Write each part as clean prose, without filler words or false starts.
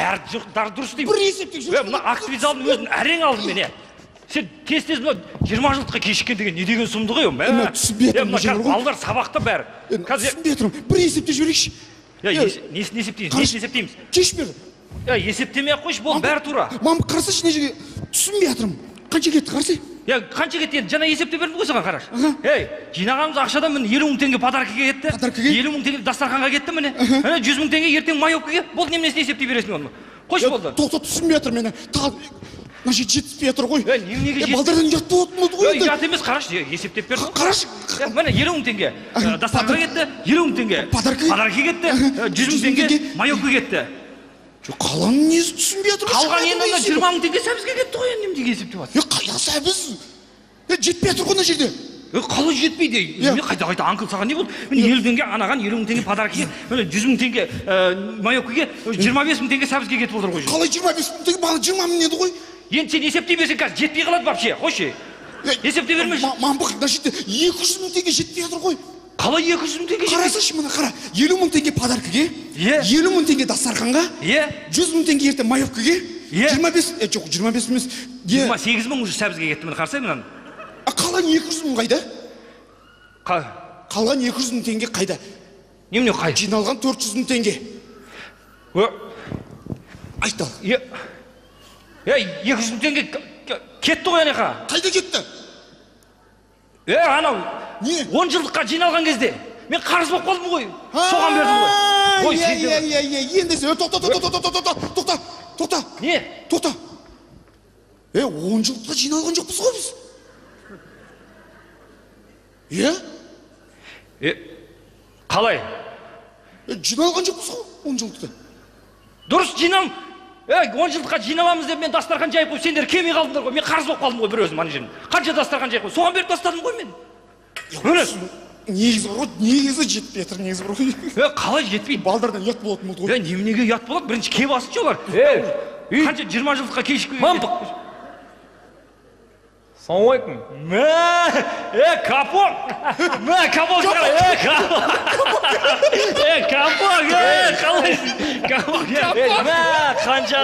бәрі дұрыс деймін. Бір есептік жүрші. Мына активизалдың өзін әрең алдым мен. Сен тез-тез мына 20 жылдыққа кешіккен деген не деген сұмдық ей? Мен түсінбей отырмын. Балалар сабақта бәрі. Түсінбей отырмын. Бір есептеп жіберейікші. Несін есептейміз? Кеш бер. Есептемей ақ қойшы, бұл бәрі тура. Мам, қарасайшы, не жерге түсінбей отырмын. Қанша кетті қарасай? Қанша кетті енді? Жаңа есептеп бердім ғой саған, қараш. Жинағанымыз ақшадан міне 50 мың теңге подаркіге кетті. 50 мың теңге дастарханға кетті міне. 100 мың теңге ертең майопкаға. Болды, немесін есептей бересің оны. Қойшы болды. Тоқта, түсінбей отыр мені. Мына жер жетіспей отыр ғой. Неменеге жетіспей? Балдардан ұят болып ғой. Ұят емес, қараш, есептеп бердім. Қараш. Міне 50 мың теңге дастарханға кетті, 50 мың теңге подаркіге кетті, 100 мың теңге майопкаға кетті. Қаланың несі түсінбей отыр. Қалған енді 20 мың теңге сәбізге кетті ғой, енді немдеге есептеп жатыр. Қайда сәбіз? Жетпей отыр ғой мына жерде. Қалай жетпейді? Қайда анкл саған не болды? Міне 50 теңге анаған 50 мың теңге подаркіге, міне 100 мың теңге майопкаға, 25 мың теңге сәбізге кетіп отыр ғой. Қалай 25 мың теңге? Бала 20 мың еді ғой. Енді сен есептей берсең қазір жетпей қалады вообще. Қойшы. Есептей бермеші. Мамбық, мына жерде 200 мың теңге жетпей отыр ғой. Қалай 200 мың теңге жетпей? Қарасайшы мына, қара. 50 мың теңге подаркіге, 50 мың теңге дастарханға, 100 мың теңге ертең майопкаға, 25 емес. 28 мың уже сәбізге кетті, міне қарасай мынаны. Қалған 200 мың қайда? Қалған 200 мың теңге қайда? Немене қайда? Жиналған 400 мың теңге. Айтал. 200 мың теңге кетті ғой анеқа. Қайда кетті? Анау, не? 10 жылдыққа жиналған кезде мен қарыз болып қалдым ғой. Соған бердім ғой. Ендесі, тоқта. Не? Тоқта. 10 жылдыққа жиналған жоқпыз ғой біз. Қалай? Жиналған жоқпыз ғой 10 жылдықта. Дұрыс жинал. 10 жылдыққа жиналамыз деп мен дастархан жайып қойып, сендер келмей қалдыңдар ғой. Мен қарыз болып қалдым ғой бір өзім ана жерін. Қанша дастархан жайып қойып, соған беріп тастадым ғой мен. Негізі бар ғой, негізі жетпей жатыр, негізі бар ғой. Қалай жетпейді? Балдардан ұят болатын болды ғой. Неменеге ұят болады? Бірінші кеп асыншы олар. Қанша 20 жылдыққа кешікпей. Мампық. Ассалаумалейкум. Капок. Капок. Қанша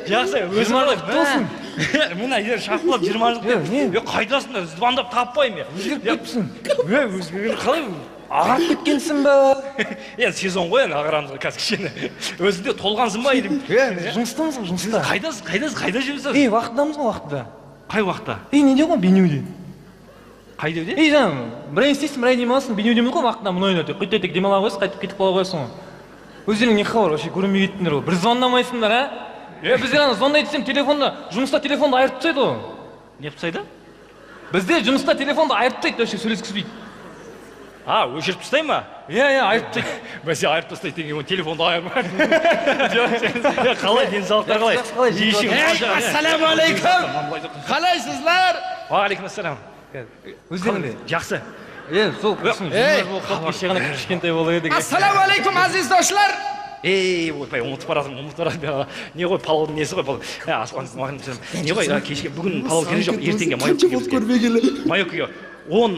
жақсы, өзім алып болсын. Мына егер шақпылап 20 жыл қайдасында звондап таппаймын. Өзгеріп кетіпсің. Өзгерген қалай? Ағарып кеткенсің ба? Енді сезон ғой, ағарамыз қазір кішкене. Өзіңде толғансың ба? Жұмыстамыз ғой, жұмыста. Қайда жүрсің? Уақытдамыз ғой, уақытта. Қай уақытта? Неде ғой, бейнеуде. Қайда өде? Жаңа, бір істейсің, бір демаласың, бейнеудеміз ғой, уақытта мұны ойнатып. Құйтетек демала қойсың, қайтып кетіп қала қойсың ғой. Өздерің не хабар, вообще көрінбей кеттіңдер ғой. Бір звондамайсыңдар, а? Біздер ана звондай десем телефонда, жұмыста телефонды айырып тастайды ғой. Не тастайды? Бізде жұмыста телефонды айырып тастайды, вообще сөйлескізбейді. Өшіріп тастай ма? Айырып тастайды. Бәсе айырып тастайды деген телефонды айырма. Қалай, денсаулықтар қалай? Ассалаумалейкум. Қалайсыздар? Уағалейкумассалам. Өздеріңде? Жақсы. Сол кісінің жұмыс болып қалып кеше ғана кішкентай бола едік. Ассалаумалейкум, азиз достар. Ойбай, ұмытып барасың. Не ғой, палаудың несі ғой, не ғой, кешке бүгін палау керек жоқ, ертеңге майоккаға 10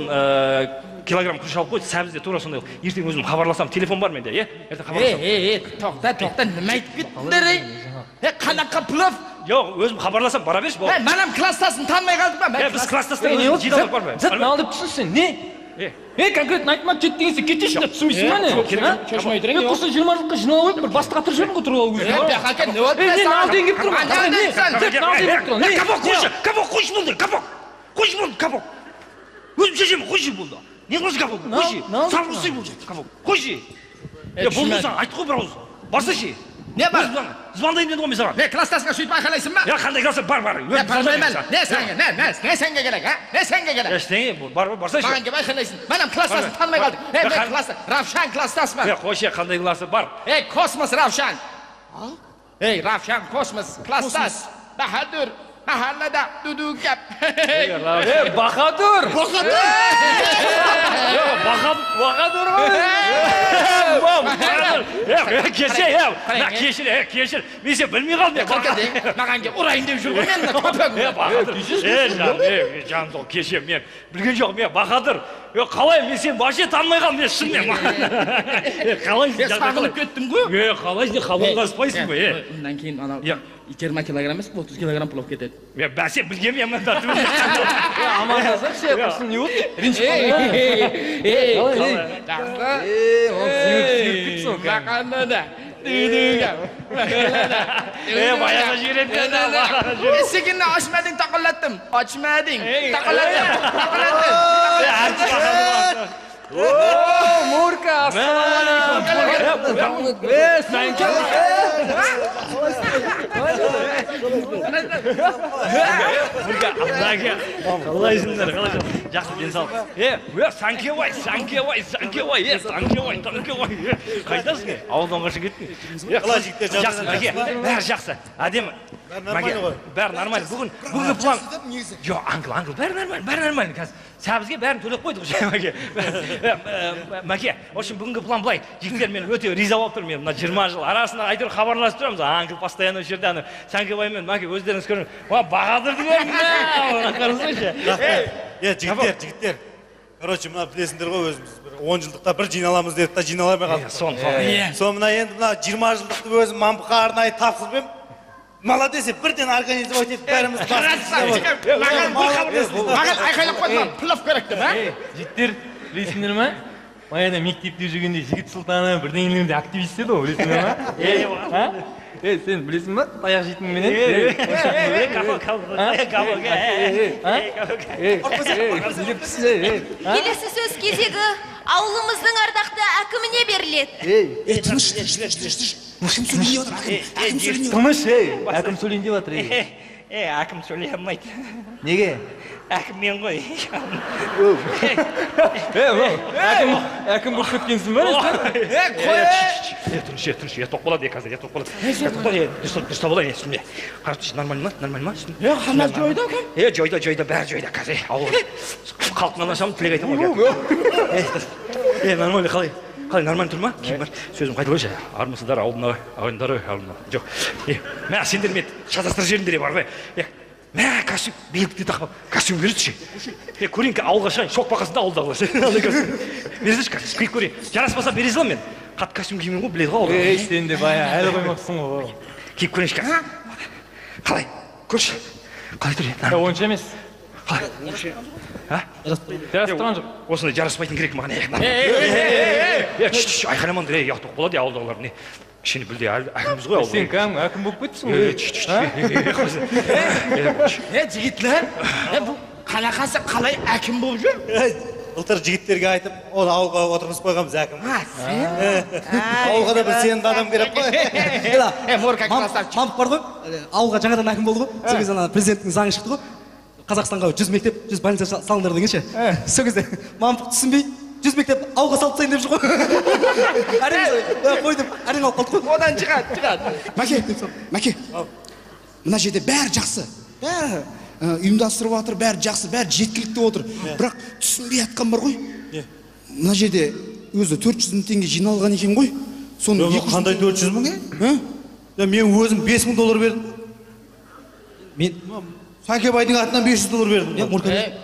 килограмм күріш алып қойды, сәбізде тура сондай. Ертең өзім хабарласам, телефон бар менде, ертең хабарласам. Тоқта, нема айтып кеттіңдер? Қанаққа плов? Жоқ, өзім хабарласам, бара берші. Манам класстасын танымай қалдық ба? Біз класстастан өзім жидалық бар ма? Зат, алдып түсінсің, не? Конкретно айтмады жет дегенсе кетешін деп түсінбейсің ба не? Шошмай тұрың, құрсын 20 жылдыққа жинала қойып, бір бастыға тұрып жүрдің ғой тұрып алу өзің. Бәқакен, не өтті? Не, алден кеп тұрмын. Капок, қойшы болды, капок. Қойшы болды, капок. Өзім шешем, қойшы болды. Не қойшы капок, қойшы. Сарғырсый болды, капок. Қойшы. Болды саған, айтты ғой бір ауыз. Барса ше. Не бар? Звондайын деді ғой мен саған. Класстасыңа сөйтіп айқайлайсың ба? Қандай классы? Бар. Не сәнге керек, а? Не сәнге керек? Ештеңе, барсайшы. Маған кеп айқайлайсың. Манам класстасын танымай қалдық. Мен классы, Равшан класстас ба? Қойшы, қандай классы бар? Космос Равшан. Равшан Космос класстас. Бахадүр. Mahallada düdüğü yap. Bahadur. Keşir. Bize bilmiyor kalmıyor. Mağan gel orayın dev şurgu men. Bahadır. Canım keşir men. Bilgen yok men. Bahadır. қалай мен сені вообще танымай қалдым мен шынымен қалай сағынып кеттім ғой қалай сен хабарласпайсың ғой Ondan keyin ana 20 kilogram емес 30 kilogram plov ketadi. Бәсе білгенмін мен тартып. Амандасақ ше, құрсын не болды? Ренжіп қалды. Бақанда да. Баяғы жібереді. Есігінді ашмадың, тақылаттым. Açmadың, taqalattım. Мурка, ассалаумалейкум. Sen kim? Қалай жындар, қалай жын. Жақсы денсаулық. Санкевай. Қайдасың? Ауылдан қашы кеттің. Қалай жігіттер жақсы, бәрі жақсы. Әдемі. Бәрі нормально. Бүгінгі план. Жоқ, аңқыл, бәрі нормально. Сәбізге бәрін төлеп қойдық. Мәке, в общем, бүгінгі план былай. Жігіттер мен өте риза болып тұрмын. Мен 20 жыл арасында айтыр хабарласып тұрамыз. Аңқыл постоянно осы жерде Санкеваймен Мәке өздеріңіз көріңіз. Бағадырды көріңіз. Жігіттер. Короче, мына білесіңдер ғой өзіміз 10 жылдықта бір жиналамыз дедік та жиналамай қалдық. Сон. Мына енді мына 20 жылдықты өзім мампыға арнайы тапсырып едім. Молодец, бірден организовать етіп бәріміз Маған айқайлап қойдым, плов керек деп, Жігіттер, білесіңдер ма? Баяғыда мектепте жүргенде жігіт сұлтаны бірдеңелерде активист еді ғой, білесіңдер ма? Сен білесің ба? Таяқ жейтін менен? Келесі сөз кезегі ауылымыздың ардақты әкіміне беріледі. Тыныш. Әкім сөйлейін деп жатыр. Әкім сөйлейін деп жатыр. Әкім сөйлей алмайды. Неге? Әкім мен ғой. Әкім болып кеткенсің ба? Тұрыш, тоқ болады қазір, тоқ болады. Дұрыстап болайын, түсінме. Қарап, нормально ма? Хамаз жойда кім? Жойда, бәрі жойда қазір. Қалқынан ашамын, тілек айтам ғой. Нормально, қалай нормально тұр ма? Кейін бар, сөзім қайталайшы. Армысыздар, ауылдары. Жоқ. Мә, сендер мен шатастыр жеріндер бар ғой. Мә, костюм, белдікті тақып, костюм берді көрейін, ауылға шығайын, шок бақасында ауылда қылашы. Берді костюм, күйіп көрейін. Жараспаса бере салам мен. Қат костюм кимен ғой, біледі ғой ауылда. Сен де бая, әлі қоймақсың ғой. Киіп көрейінші қазір. Қалай, көрші. Қалай тұр? Онша емес. Қалай? Жарастырған жоқ. Осындай жараспайтын керек маған. Айқайламаңдар, яқтық болады ауылдағылар. Кішкене білде әкіміз ғой ауылда. Сен кәдімгі әкім болып кеттің ғой. Жігітлер, бұл қалақасы қалай әкім болып жүр? Былтыр жігіттерге айтып, оны ауылға отырғызып қойғанбыз әкім. Ауылға да бір сенімді адам керек қой. Морка красавчик. Мампық бар ғой, ауылға жаңадан әкім болды ғой. Сол кезде президенттің заңы шықты ғой. Қазақстанға 100 мектеп, 100 больница салыңдар дегенше. Сол кезде мампық түсінбей 100 мектеп ауылға салып тастайын деп жүр ғой. Қой деп әрең алып қалдық қой. Одан шығады. Мәке, мына жерде бәрі жақсы. Бәрі ұйымдастырып жатыр, бәрі жақсы, бәрі жеткілікті отыр. Бірақ түсінбей жатқан бар ғой. Мына жерде өзі 400 мың теңге жиналған екен ғой. Қандай 400 мың? Мен өзім $5,000 бердім. Санкебайдың атынан $500 бердім.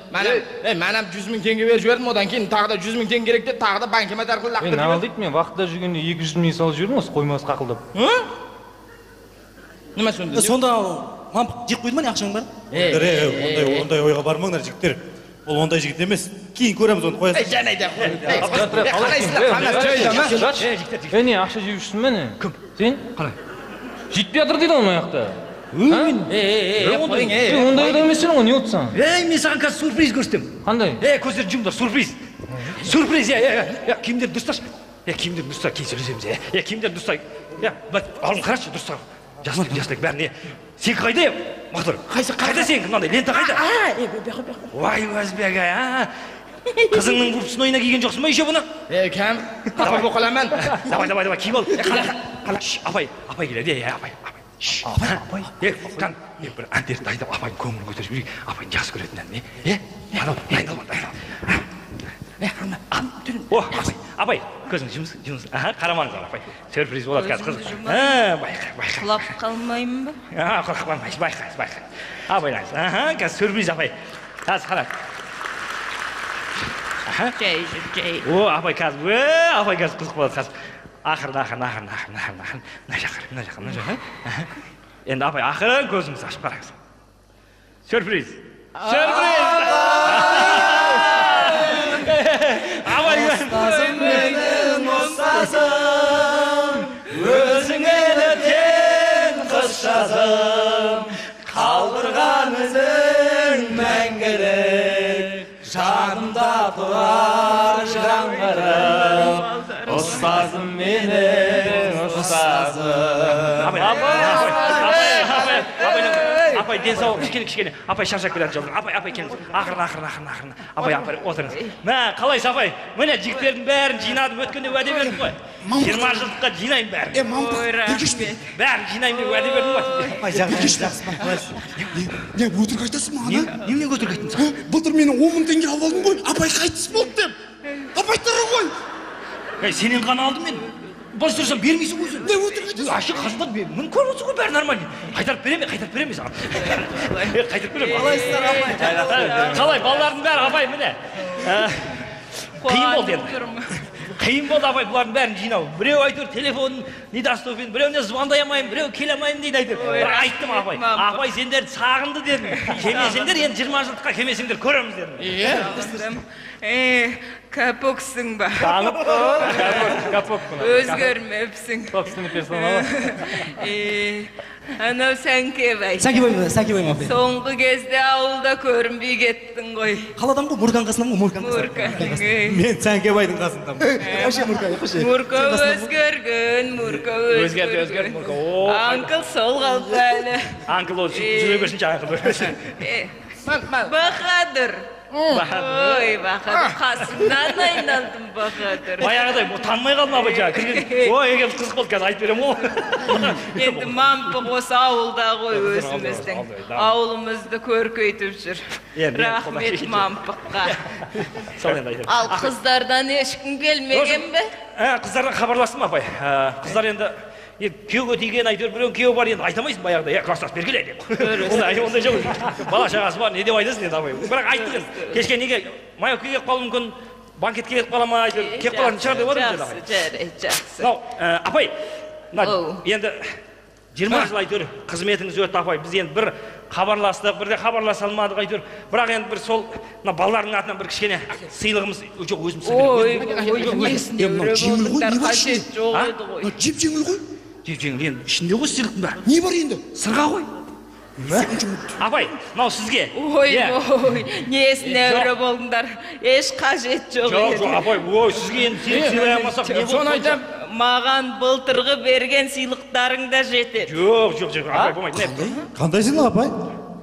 Мәнім 100 мың теңге беріп жібердім, одан кейін тағы да 100 мың теңге керек деп, тағы да банкомат арқылы лақтырып Мен ал дейді, мен вақытта жүргенде 200 мың салып жібердім осы қоймасы қақылдап. Неме сонда? Сонда мампық жеп қойды ма не ақшаң бар? Ондай ойға бармаңдар жігіттер. Ол ондай жігіт емес. Кейін көреміз оны қоясың. Жәнайда қой. Не, ақша жеп жүрсің бе не? Кім? Сен? Қалай? Жетпей жатыр дейді ол аяқта. Ондай да емессің ғой, не отырсың? Мен саған қазір сюрприз көрсетем. Қандай? Көздерді жұмдар, сюрприз. Киімдерді дұрысташы. Киімдерді дұрыстар, кейін сөйлесеміз. Киімдерді дұрыстар. Алым қарашы, дұрыстар. Жасылық бәріне. Сен қайда, Мақтар? Қайда сен, мынандай, лента қайда? Уай, Өзбек, қызыңның бұрпысын ойына киген жоқсың ба, еще бұны? Кәм, тапап оқаламын. Давай, киіп ал. Апай келеді, апай. Апай, мен бір әндерді дайындап, апайын көңілін көтеріп жүрейік, апайын жақсы көретін ән, Апай, көзің жұмыс, қарамаңыздар, апай. Сюрприз болады қазір қызық. Байқа. Құлап қалмаймын ба? Құлап қалмайсыз, байқа. Апайлаңыз, қазір сюрприз, апай. Қазір қара. жай жүр жай. О, апай қазір, апай қазір қызық болады қазір. Ақырын. Мына жаққа. Енді апай ақырын көзіңізді ашып қараңыз. Сюрприз. Апай ұстазым менің ұстазым, өзіңе тең қыз жазым, қалдырған ізің мәңгілік, жанымда тұрар жаңғырып, ұстазым менің ұстазым. Апай, денсаулық, кішкене. Апай шаршап келеді жолдан. Апай келіңіз. Ақырын. Апай, отырыңыз. Мә, қалайсыз апай? Міне жігіттердің бәрін жинадым, өткенде уәде бердім ғой. 20 жылдыққа жинайын бәрін. Бәрін жинайын деп уәде бердім ғой. Апай, жақсы. Не, өтірік айтасың маған, а? Немен өтірік айттың саған? Былтыр менің 10 мың теңге алып алдым ғой, апай қайтыс болды деп. Апай тұры ғой. Сенен ғана алдым мен. Бос тұрсам бермейсің ғой. Не өтірік айтасың? Ашық қазылдан мін көріп отырсың ғой, бәрі нормально. Қайтарып беремін саған. Қайтарып беремін. Қалайсыздар апай? Қалай, балалардың бәрі апай міне. Қиын болды енді. Қиын болды апай бұлардың бәрін жинау. Біреу айтыр телефонын недоступен, біреуіне звондай алмаймын, біреу келе алмаймын дейді айтыр. Айттым апай. Апай сендерді сағынды дедім. Келмесеңдер енді 20 жылдыққа келмесеңдер көреміз дедім. Кәпөксің ба? Капок. Өзгермепсің. Собственный персонал. Анау Сәңкебай. Сәңкебай ма? Соңғы кезде ауылда көрінбей кеттің ғой. Қаладан ғой, Муркан қасынан ғой, Муркан. Мен Сәңкебайдың қасындамын. Мурка өзгерген. Өзгерді. Анкл сол қалды әлі. Анкл ол жүре берсінші анкл өрмесін. Бахадыр. Ой, Бахадыр, қасымнан айналдым Бахадыр. Баяғыдай танымай қалдым апай жаңа кірген. Ой, егер қызық болды қазір айтып беремін ғой. Енді мампық осы ауылда ғой өзіміздің. Ауылымызды көркейтіп жүр. Рахмет мампыққа. Ал қыздардан ешкім келмеген бе? Қыздардан хабарластым апай. Қыздар енді күйеуге тиген айтыр, біреу күйеу бар енді айтамайсың баяғыда, класстас бергеле деп. Ондай жоқ. Бала шағасы бар, не деп айтасың енді апай. Бірақ айттық енді. Кешке неге майокке келіп қалуы мүмкін, банкетке келіп қала ма, келіп қалатын шығар деп отырмын деді апай. Жақсы. Апай, енді 20 жыл айтыр қызметіңіз өтті апай. Біз енді бір хабарластық, бірде хабарласа алмадық айтыр. Бірақ енді бір сол балалардың атынан бір кішкене сыйлығымыз жоқ өзім жеп-жеңіл енді ішінде ғой сыйлықтың бәрі. Не бар енді? Сырға ғой. Апай, мынау сізге. Ой, несіне өрі болдыңдар, еш қажет жоқ еді. Жоқ, апай, сізге енді сыйлай алмасақ не болды? Соны айтам, маған былтырғы берген сыйлықтарың да жетеді. Жоқ, апай, болмайды. Қандай сыйлық апай?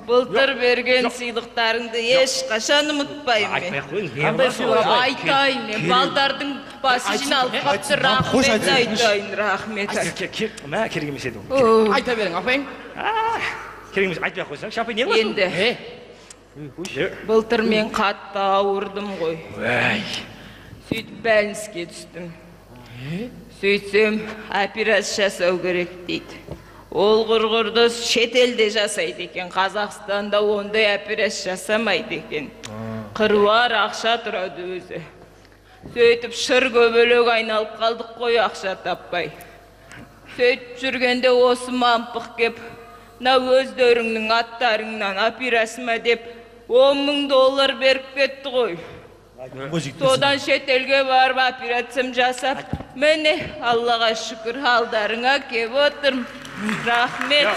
Былтыр берген сыйлықтарыңды ешқашан ұмытпаймын мен. Айтпай-ақ қойыңыз. Қандай сыйлық апай? Айтайын мен, балдардың басы жиналып қапты, рахмет айтайын, рахмет. Мә, керек емес еді ол. Айта берің, апайың. Керек емес, айтпай-ақ қойсаң, шапай не болсын? Енді, былтыр мен қатты ауырдым ғой. Сөйтіп бәлініске түстім. Сөйтсем, операция жасау керек дейді. Ол құрғырды шетелде жасайды екен, Қазақстанда ондай операция жасамайды екен. Қыруар ақша тұрады өзі. Сөйтіп шыр көбелек айналып қалдық қой ақша таппай. Сөйтіп жүргенде осы мампық кеп, мына өздеріңнің аттарыңнан операцияма деп $10,000 беріп кетті ғой. Содан шетелге барып операциям жасап, міне Аллаға шүкір алдарыңа кеп отырмын. Рахмет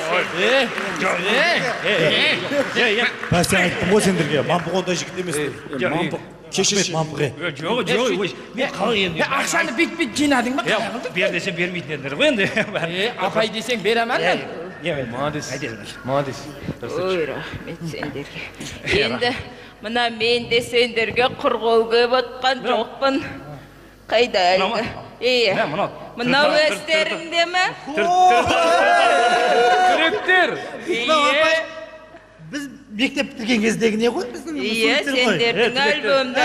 Бәсе айттым ғой сендерге, мампық ондай жігіт емес. Мампық, кешірет мампық. Жоқ, мен қалай енді. Ақшаны бит жинадың ба? Бер десем бермейтін едіңдер ғой енді. Апай десең беремін мен. Молодец. Ой, рахмет сендерге. Енді мына мен де сендерге құрғау кеп отқан жоқпын. Қайда әлгі? Мынау өстеріңде ме? Күректер! Біз мектеп бітірген кездегі не ғой? Иә, сендердің альбомда.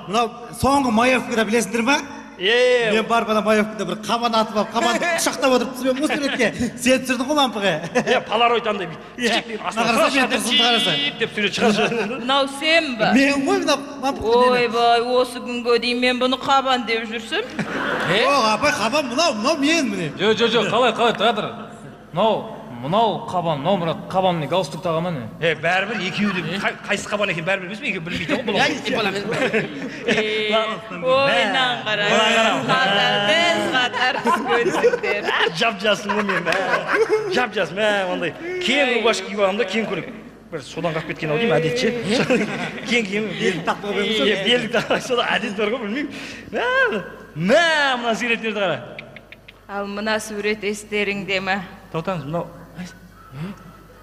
Мынау соңғы маевкада білесіңдер ма? Мен барып ана маевкада бір қабан атып алып, қабанды құшақтап отырып түсіремін ғой суретке. Сен түсірдің ғой лампыға. Полароид андай кішкене деп сурет шығарып. Мынау сен ба? Мен ғой мына лампыға. Ойбай, осы күнге дейін мен бұны қабан деп жүрсем. Жоқ, апай, қабан мынау мен міне. Жоқ, қалай, тұра тұр. Мынау қабан, мынау мұрат қабан не галстук тағам не? Бәрібір екеуі де қайсы қабан екен бәрібір емес пе? Екеуі білмейді ғой бұл. Ойнан қара. Қатар түскенсіңдер. Жап-жасың ғой мен. Жап-жас, ондай. Кең рубашка киіп аламын да, кең көйлек. Бір содан қалып кеткен ау деймін, әдетше. Кең киемін. Белдік тақпай қоймыз. Белдік тақпай, сода әдет бар ғой, білмеймін. Мына суреттерді қара. Ал мына сурет естеріңде ма? Тоқтаңыз, мынау.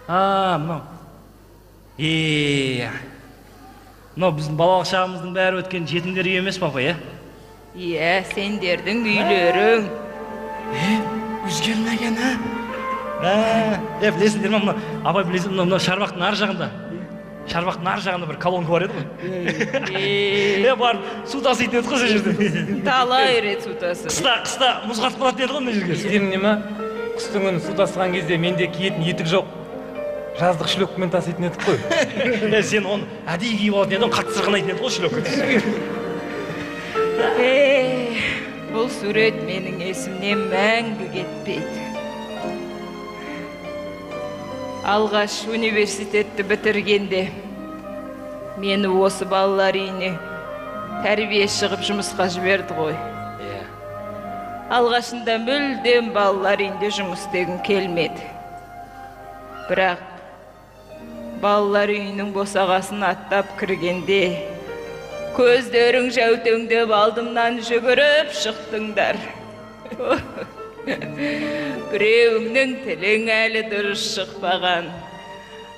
Мынау. Мынау біздің балалық шағымыздың бәрі өткен жетімдер үйі емес па, апай, Иә, сендердің үйлерің. Өзгермеген, білесіңдер ма, апай білесің, мынау шарбақтың ар жағында. Шарбақтың ар жағында бір колонка бар еді ғой. Барып, су таситын еді ғой сол жерде. Талай рет су тасы. Қыста мұз қатып қалатын еді ғой мына жерге. Сіздерің не ма? Қыстың күні су тасыған кезде менде киетін етік жоқ. Жаздық шлепкамен таситын едік қой. Сен оны әдейі киіп алатын едің, қатты сырғанайтын еді ғой шлепка. Бұл сурет менің есімнен мәңгі кетпейді. Алғаш университетті бітіргенде мені осы балалар үйіне тәрбие шығып жұмысқа жіберді ғой. Алғашында мүлдем балалар үйінде жұмыс істегім келмеді. Бірақ балалар үйінің босағасын аттап кіргенде көздерің жәутеңдеп алдымнан жүгіріп шықтыңдар. Біреуіңнің тілің әлі дұрыс шықпаған,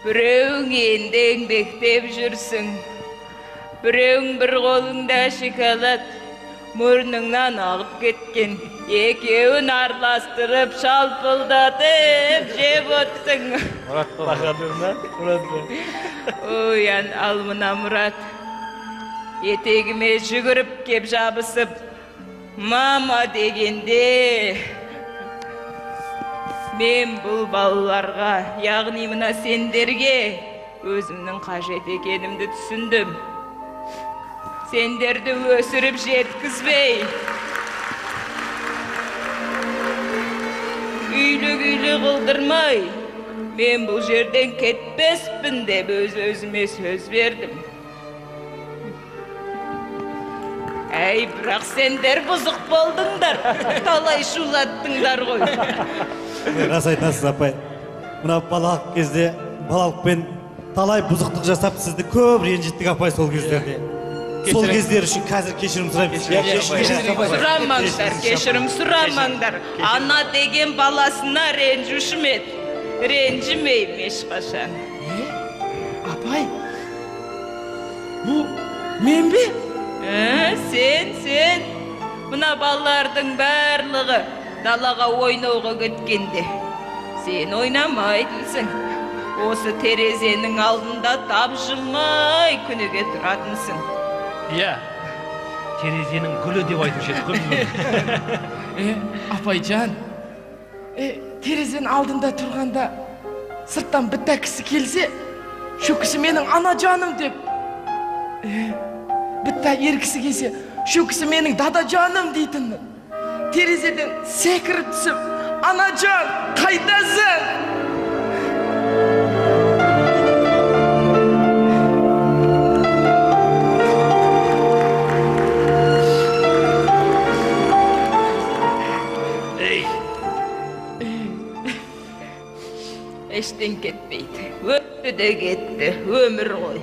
біреуің енді еңбектеп жүрсің, біреуің бір қолыңда шоколад, мұрныңнан ағып кеткен, екеуін араластырып шалпылдатып жеп отырсың. Ой, ал мына Мұрат етегіме жүгіріп кеп жабысып, мама дегенде мен бұл балаларға, яғни мына сендерге өзімнің қажет екенімді түсіндім. Сендерді өсіріп жеткізбей, үйлі-күйлі қылдырмай, мен бұл жерден кетпеспін деп өз-өзіме сөз бердім. Әй, бірақ сендер бұзық болдыңдар, талай шулаттыңдар ғой. Рас айтасыз, апай. Мына балалық кезде, балалықпен талай бұзықтық жасап, сізді көп ренжіттік, апай, сол кездерде. Сол кездер үшін қазір кешірім сұраймыз. Сұрамаңдар, кешірім сұрамаңдар. Ана деген баласына ренжуші ме еді? Ренжімеймін ешқашан. Апай, бұл мен бе? Сен. Мына балалардың барлығы далаға ойнауға кеткенде. Сен ойнамайдыңсың. Осы терезенің алдында тапжылмай күніге тұратынсың. Иә, терезенің гүлі деп айтушы еді ғой. Апайжан, терезенің алдында тұрғанда сырттан бітті кісі келсе, шу кісі менің ана жаным деп. Бітті еркісі келсе, шу кісі менің дада жаным дейтінмін. Терезеден секіріп түсіп, ана жан, қайдасың? Ештен кетпейді. Өтті де кетті, өмір ғой.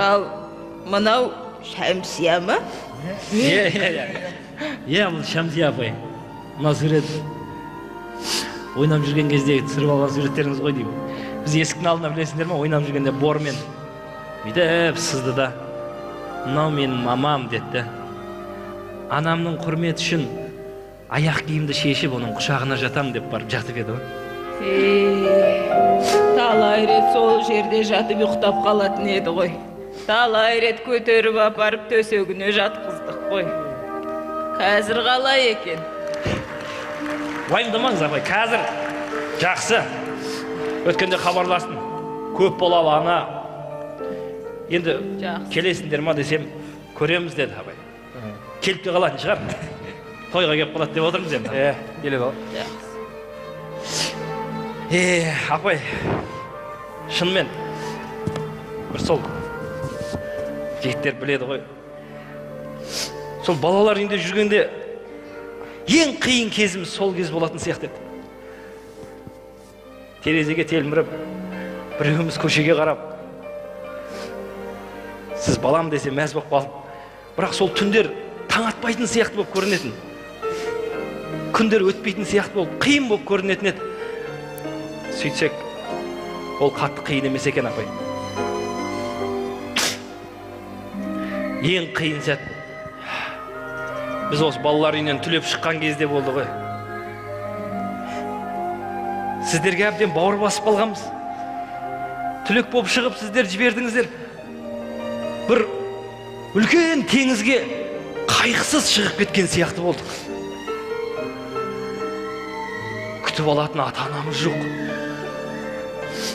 Ал мынау Шәмсия ма? Иә, бұл Шәмсия апай. Мына сурет ойнап жүрген кезде түсіріп алған суреттеріңіз ғой деймін. Біз есіктің алдында білесіңдер ме, ойнап жүргенде бормен бүйтіп сызды да. Мынау менің мамам деді. Анамның құрметі үшін аяқ киімді шешіп, оның құшағына жатам деп барып жатып еді ғой. Талай рет сол жерде жатып ұйықтап қалатын еді ғой. талай рет көтеріп апарып төсегіне жатқыздық қой. Қазір қалай екен? Уайымдамаңыз апай, қазір жақсы. Өткенде хабарластым. Көп балалы ана. Енді келесіңдер ма десем, көреміз деді апай. Келіп те қалатын шығар. Тойға келіп қалады деп отырмыз енді. Келіп ал. Апай, шынымен бір сол жігіттер біледі ғой. Сол балалар үйінде жүргенде ең қиын кезіміз сол кез болатын сияқты еді. Терезеге телміріп, біреуіміз көшеге қарап, сіз балам десе мәз болып қалып, бірақ сол түндер таң атпайтын сияқты болып көрінетін. Күндер өтпейтін сияқты болып, қиын болып көрінетін еді. Сөйтсек, ол қатты қиын емес екен апай. Ең қиын сәт біз осы балалар үйінен түлеп шыққан кезде болды ғой. Сіздерге әбден бауыр басып қалғанбыз. Түлек болып шығып сіздер жібердіңіздер. Бір үлкен теңізге қайғысыз шығып кеткен сияқты болдық. Күтіп алатын ата-анамыз жоқ.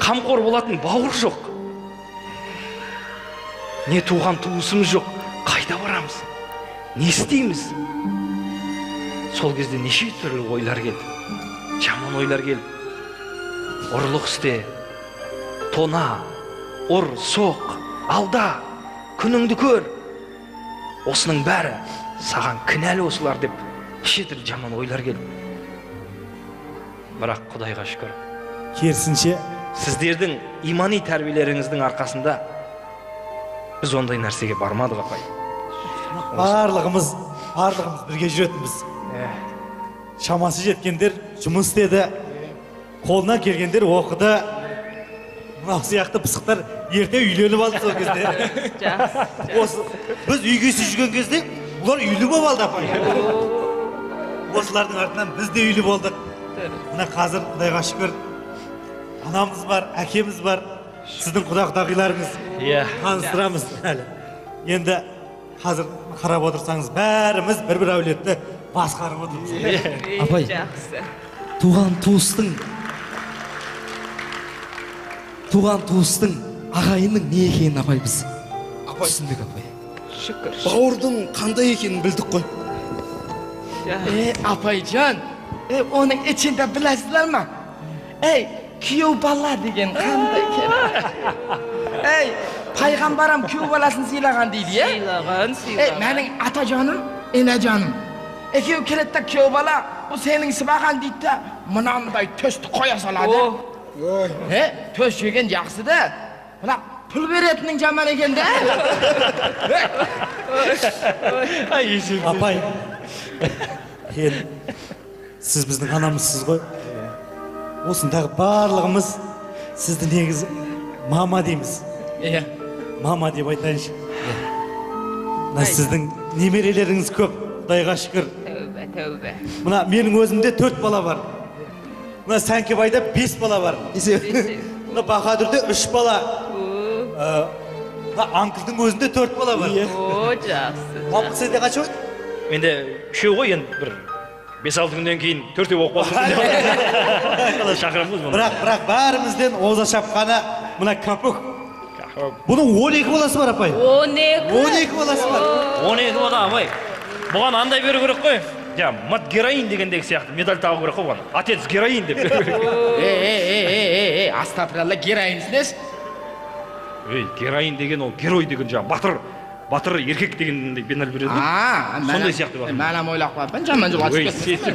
Қамқор болатын бауыр жоқ. Не туған туысымыз жоқ. Қайда барамыз? Не істейміз? Сол кезде неше түрлі ойлар келді. Жаман ойлар келді. Ұрлық істе, тона, ұр, соқ, алда, күніңді көр. Осының бәрі саған кінәлі осылар деп неше түрлі жаман ойлар келді. Бірақ Құдайға шүкір, керісінше сіздердің имани тәрбиелеріңіздің арқасында біз ондай нәрсеге бармадық апай. барлығымыз бірге жүретінбіз. Шамасы жеткендер жұмыс істеді, қолынан келгендер оқыды. Мынау сияқты пысықтар ерте үйленіп алды сол кезде. Осы біз үйгесіз жүрген кезде бұлар үйлі болып алды апай. Осылардың артынан біз де үйлі болдық. Мына қазір Құдайға шүкір анамыз бар, әкеміз бар. Сіздің құда-құдағиларыңыз. Таныстырамыз әлі. Енді қазір қарап отырсаңыз бәріміз бір-бір әулетті басқарып отырмыз. Апай, Жақсы. туған туыстың ағайынның не екенін апай біз түсіндік апай. Шүкір. Бауырдың қандай екенін білдік қой. Апайжан, оның içinde білесіздер ма? Күйеу бала деген қандай екен? Пайғамбарым күйеу баласын сыйлаған дейді, Сыйлаған. Менің ата жаным, ене жаным. Екеу келеді де күйеу бала, бұл сенің сыбаған дейді де, мынандай төсті қоя салады. Төс жеген жақсы да, бірақ пұл беретінің жаман екен де. Апай, сіз біздің анамызсыз ғой. Осындағы барлығымыз сізді негізі мама дейміз. Мама деп айтайыншы. Сіздің немерелеріңіз көп, Құдайға шүкір. Тәубе. Мына менің өзімде 4 бала бар. Мына Сәңкебайда 5 бала бар. Мына Бахадүрде 3 бала. Мына Аңқылдың өзінде 4 бала бар. Жақсы. Мамық сенде қанша ой? Менде 3 ғой, енді бір 5-6 күннен кейін 4-еу оқып қалды. Шақырамыз бұны. Бірақ бәрімізден оза шапқаны мына Капук. Бұның 12 баласы бар апай. 12 баласы бар. 12 бала апай. Бұған андай беру керек қой. Мат героин дегендегі сияқты медаль тағу керек қой бұған. Отец героин деп. Астапыралла, героинсінес? Героин деген ол герой деген жаңа батыр еркек дегендей медаль береді. Сондай сияқты бар. Мәлім ойлап қойып, жаман жол ашып кетті.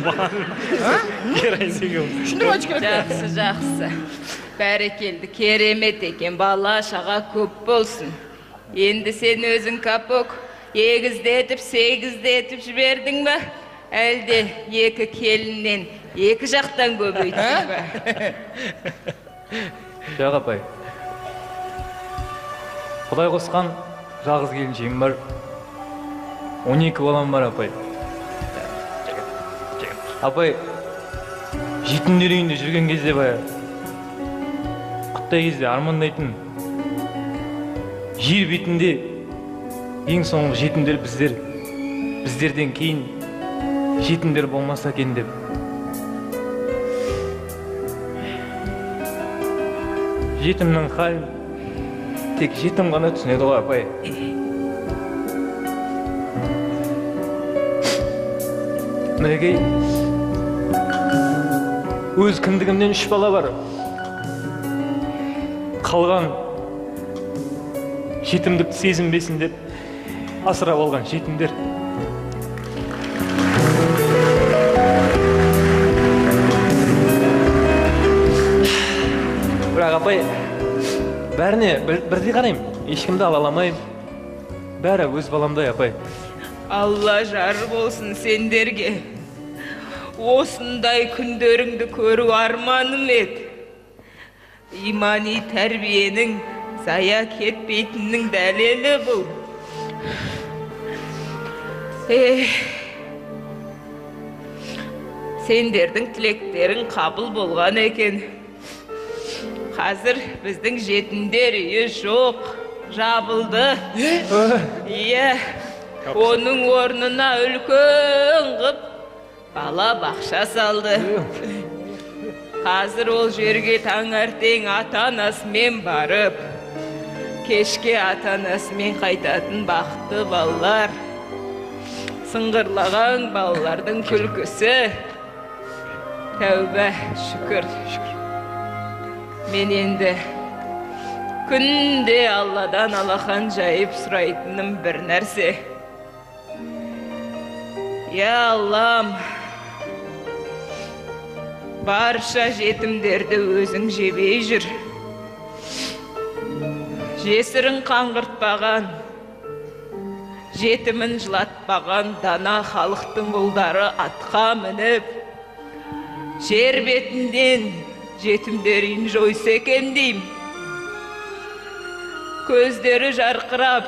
Героин деген. Шынды өтіп керек. Жақсы. Бәрекелді, керемет екен, бала шаға көп болсын. Енді сен өзің Капук егіздетіп, сегіздетіп жібердің ба? Әлде екі келіннен екі жақтан көбейтің ба? Жоқ апай. Құдай қосқан жалғыз келіншегім бар. 12 балам бар апай. Апай, жетімдер үйінде жүрген кезде бая құттай кезде армандайтын жер бетінде ең соңғы жетімдер біздерден кейін жетімдер болмаса екен деп. Жетімнің халін тек жетім ғана түсінеді ғой, апай. Мінекей, өз кіндігімнен 3 бала бар. Қалған жетімдікті сезінбесін деп асырап алған жетімдер. Бірақ апай, бәріне бірдей қараймын, ешкімді алаламаймын. Бәрі өз баламдай, апай. Алла жары болсын сендерге. Осындай күндеріңді көру арманым еді. Имани тәрбиенің зая кетпейтіннің дәлелі бұл. Сендердің тілектерің қабыл болған екен. Қазір біздің жетімдер үйі жоқ, жабылды. Иә, оның орнына үлкен қып бала бақша салды. Қазір ол жерге таңертең ата-анасымен барып, кешке ата-анасымен қайтатын бақытты балалар. Сыңғырлаған балалардың күлкісі. Тәубә, шүкір. Мен енді күнде Алладан алақан жайып сұрайтыным бір нәрсе. Я Аллам, барша жетімдерді өзің жебей жүр. Жесірін қаңғыртпаған, жетімін жылатпаған дана халықтың ұлдары атқа мініп, жер бетінден жетімдерін жойса екен дейм. Көздері жарқырап,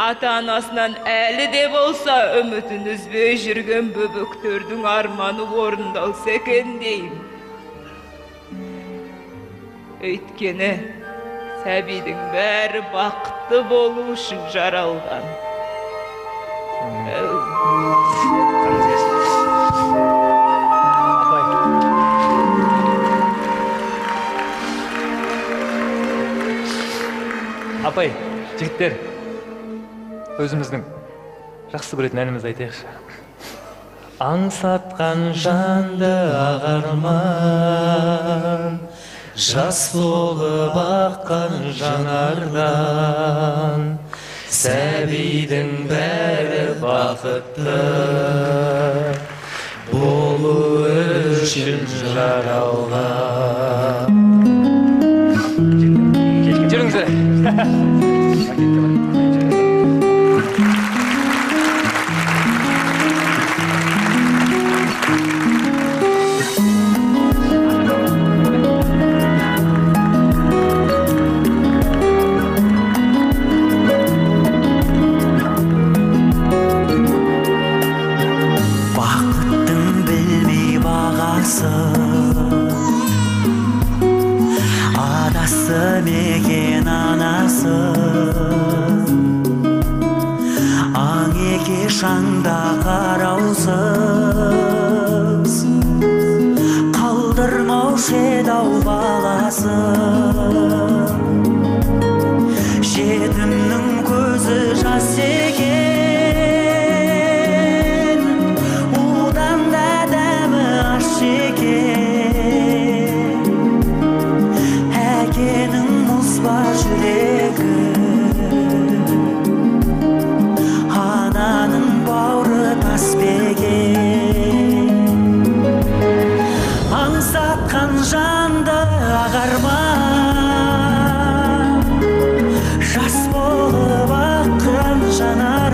ата-анасынан әлі де болса үмітін үзбей жүрген бөбектердің арманы орындалса екен дейм. Өйткені сәбидің бәрі бақытты болу үшін жаралған. Апай, жігіттер, өзіміздің жақсы көретін әнімізді айтайықшы. Аңсатқан жанды ағарман, жас болып аққан жанардан, сәбидің бәрі бақытты болу үшін жаралған. Жүріңіздер. Бақыттың білмей бағасы, адасы мекен анасы, аң еке шаңда қараусыз, қалдырмаушы еді-ау баласы. Жетімнің көзі жас екен, удан да дәмі аш екен. Әкенің мұзба жүрегі, ананың бауыры тас беген. Аңсатқан жанды ағарман, жас болып аққан жанар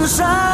жан